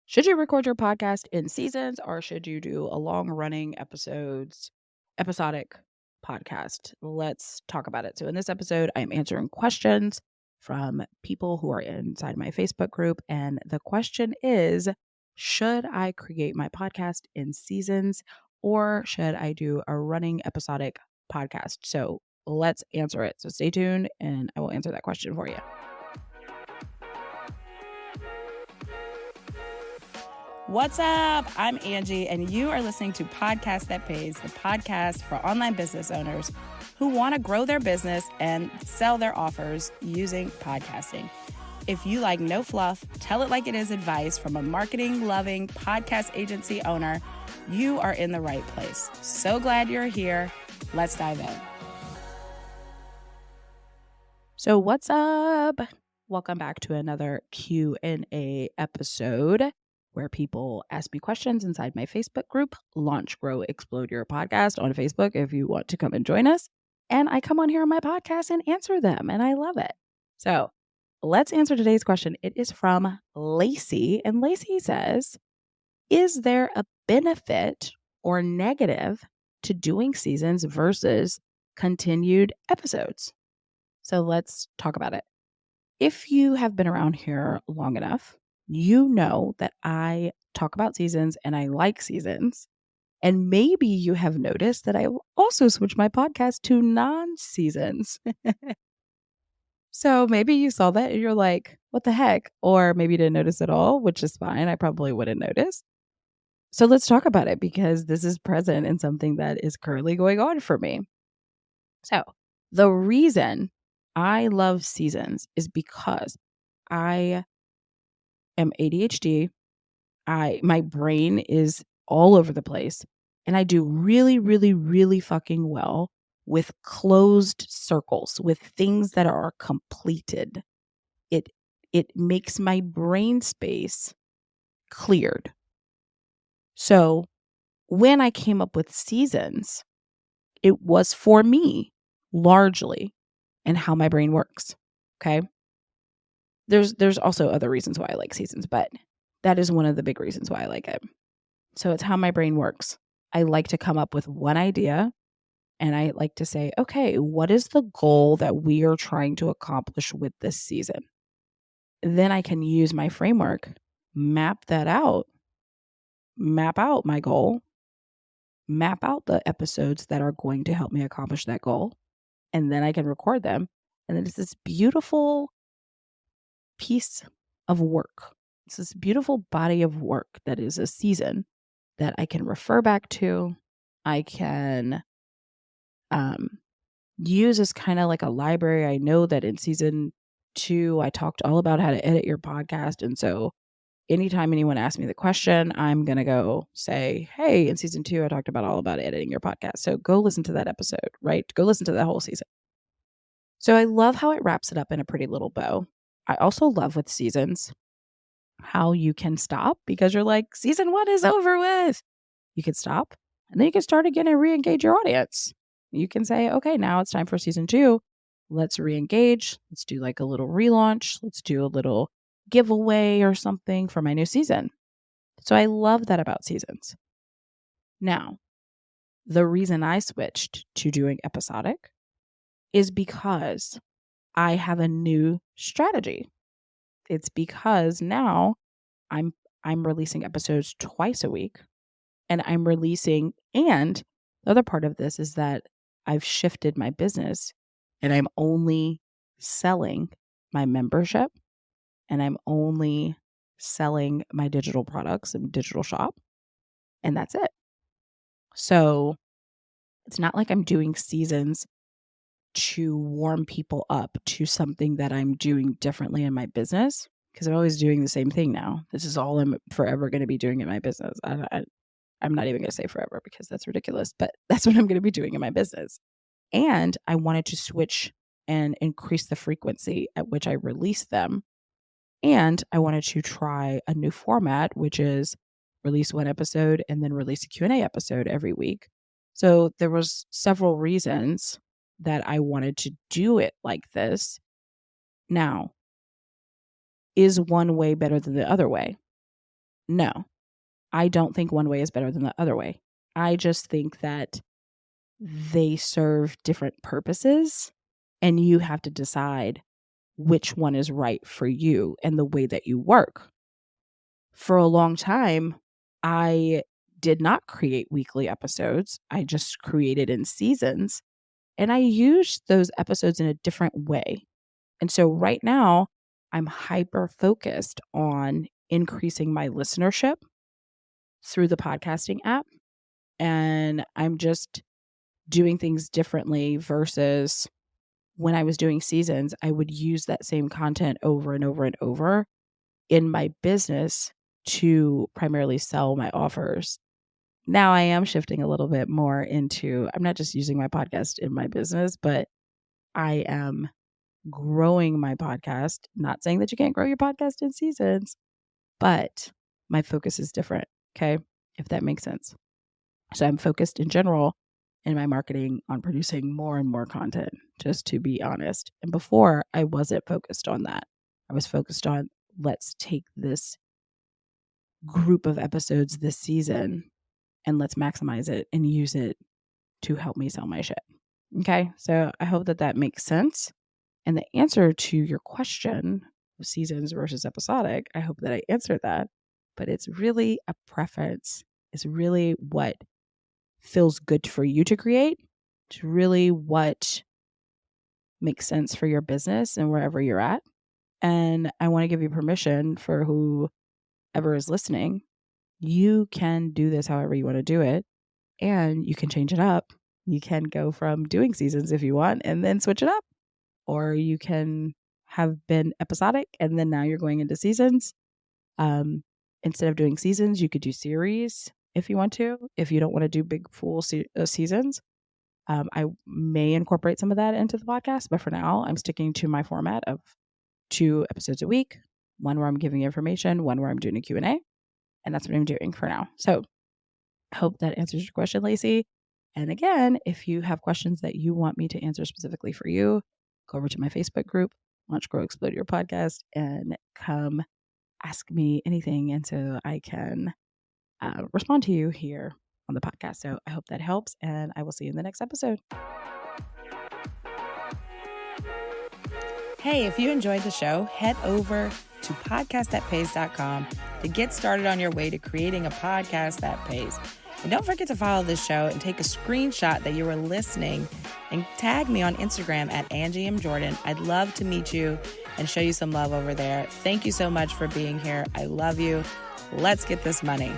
Should you record your podcast in seasons or should you do a long running episodic podcast? Let's talk about it. So, in this episode, I am answering questions from people who are inside my Facebook group. And the question is, should I create my podcast in seasons or should I do a running episodic podcast? So, let's answer it. So, stay tuned and I will answer that question for you. What's up? I'm Angie, and you are listening to Podcast That Pays, the podcast for online business owners who want to grow their business and sell their offers using podcasting. If you like no fluff, tell it like it is advice from a marketing-loving podcast agency owner, you are in the right place. So glad you're here. Let's dive in. So what's up? Welcome back to another Q&A episode where people ask me questions inside my Facebook group, Launch, Grow, Explode Your Podcast on Facebook if you want to come and join us. And I come on here on my podcast and answer them, and I love it. So let's answer today's question. It is from Lacey, and Lacey says, is there a benefit or negative to doing seasons versus continued episodes? So let's talk about it. If you have been around here long enough, you know that I talk about seasons and I like seasons. And maybe you have noticed that I also switched my podcast to non-seasons. So maybe you saw that and you're like, what the heck? Or maybe you didn't notice at all, which is fine. I probably wouldn't notice. So let's talk about it because this is present in something that is currently going on for me. So the reason I love seasons is because I am ADHD. My brain is all over the place, and I do really, really, really fucking well with closed circles, with things that are completed. It makes my brain space cleared. So when I came up with seasons, it was for me largely and how my brain works. Okay. There's also other reasons why I like seasons, but that is one of the big reasons why I like it. So it's how my brain works. I like to come up with one idea and I like to say, okay, what is the goal that we are trying to accomplish with this season? Then I can use my framework, map that out, map out my goal, map out the episodes that are going to help me accomplish that goal. And then I can record them. And then it's this beautiful piece of work. It's this beautiful body of work that is a season that I can refer back to. I can use as kind of like a library. I know that in season 2, I talked all about how to edit your podcast. And so anytime anyone asks me the question, I'm going to go say, hey, in season 2, I talked about all about editing your podcast. So go listen to that episode, right? Go listen to that whole season. So I love how it wraps it up in a pretty little bow. I also love with seasons how you can stop because you're like, season 1 is over with. You can stop and then you can start again and re-engage your audience. You can say, okay, now it's time for season 2. Let's re-engage. Let's do like a little relaunch. Let's do a little giveaway or something for my new season. So I love that about seasons. Now, the reason I switched to doing episodic is because I have a new strategy. It's because now I'm releasing episodes twice a week and and the other part of this is that I've shifted my business and I'm only selling my membership and I'm only selling my digital products and digital shop. And that's it. So it's not like I'm doing seasons to warm people up to something that I'm doing differently in my business because I'm always doing the same thing now. This is all I'm forever going to be doing in my business. I'm not even going to say forever because that's ridiculous, but that's what I'm going to be doing in my business. And I wanted to switch and increase the frequency at which I release them. And I wanted to try a new format, which is release one episode and then release a Q&A episode every week. So there was several reasons that I wanted to do it like this. Now, is one way better than the other way? No, I don't think one way is better than the other way. I just think that they serve different purposes, and you have to decide which one is right for you and the way that you work. For a long time, I did not create weekly episodes. I just created in seasons, and I used those episodes in a different way. And so right now, I'm hyper focused on increasing my listenership through the podcasting app. And I'm just doing things differently versus when I was doing seasons, I would use that same content over and over and over in my business to primarily sell my offers. Now I am shifting a little bit more into, I'm not just using my podcast in my business, but I am growing my podcast. Not saying that you can't grow your podcast in seasons, but my focus is different. Okay. If that makes sense. So I'm focused in general in my marketing on producing more and more content, just to be honest. And before, I wasn't focused on that. I was focused on, let's take this group of episodes this season and let's maximize it and use it to help me sell my shit. Okay. So I hope that that makes sense. And the answer to your question of seasons versus episodic, I hope that I answered that. But it's really a preference. It's really what feels good for you to create. It's really what makes sense for your business and wherever you're at. And I want to give you permission for whoever is listening. You can do this however you want to do it, and you can change it up. You can go from doing seasons if you want and then switch it up, or you can have been episodic and then now you're going into seasons. Instead of doing seasons, you could do series if you want to. If you don't want to do big full seasons, I may incorporate some of that into the podcast, but for now, I'm sticking to my format of 2 episodes a week, one where I'm giving information, one where I'm doing a Q&A, and that's what I'm doing for now. So I hope that answers your question, Lacey. And again, if you have questions that you want me to answer specifically for you, go over to my Facebook group, Launch, Grow, Explode Your Podcast, and come ask me anything. And so I can respond to you here on the podcast. So I hope that helps, and I will see you in the next episode. Hey, if you enjoyed the show, head over to podcastthatpays.com to get started on your way to creating a podcast that pays. And don't forget to follow this show and take a screenshot that you were listening and tag me on Instagram at Angie M. Jordan. I'd love to meet you and show you some love over there. Thank you so much for being here. I love you. Let's get this money.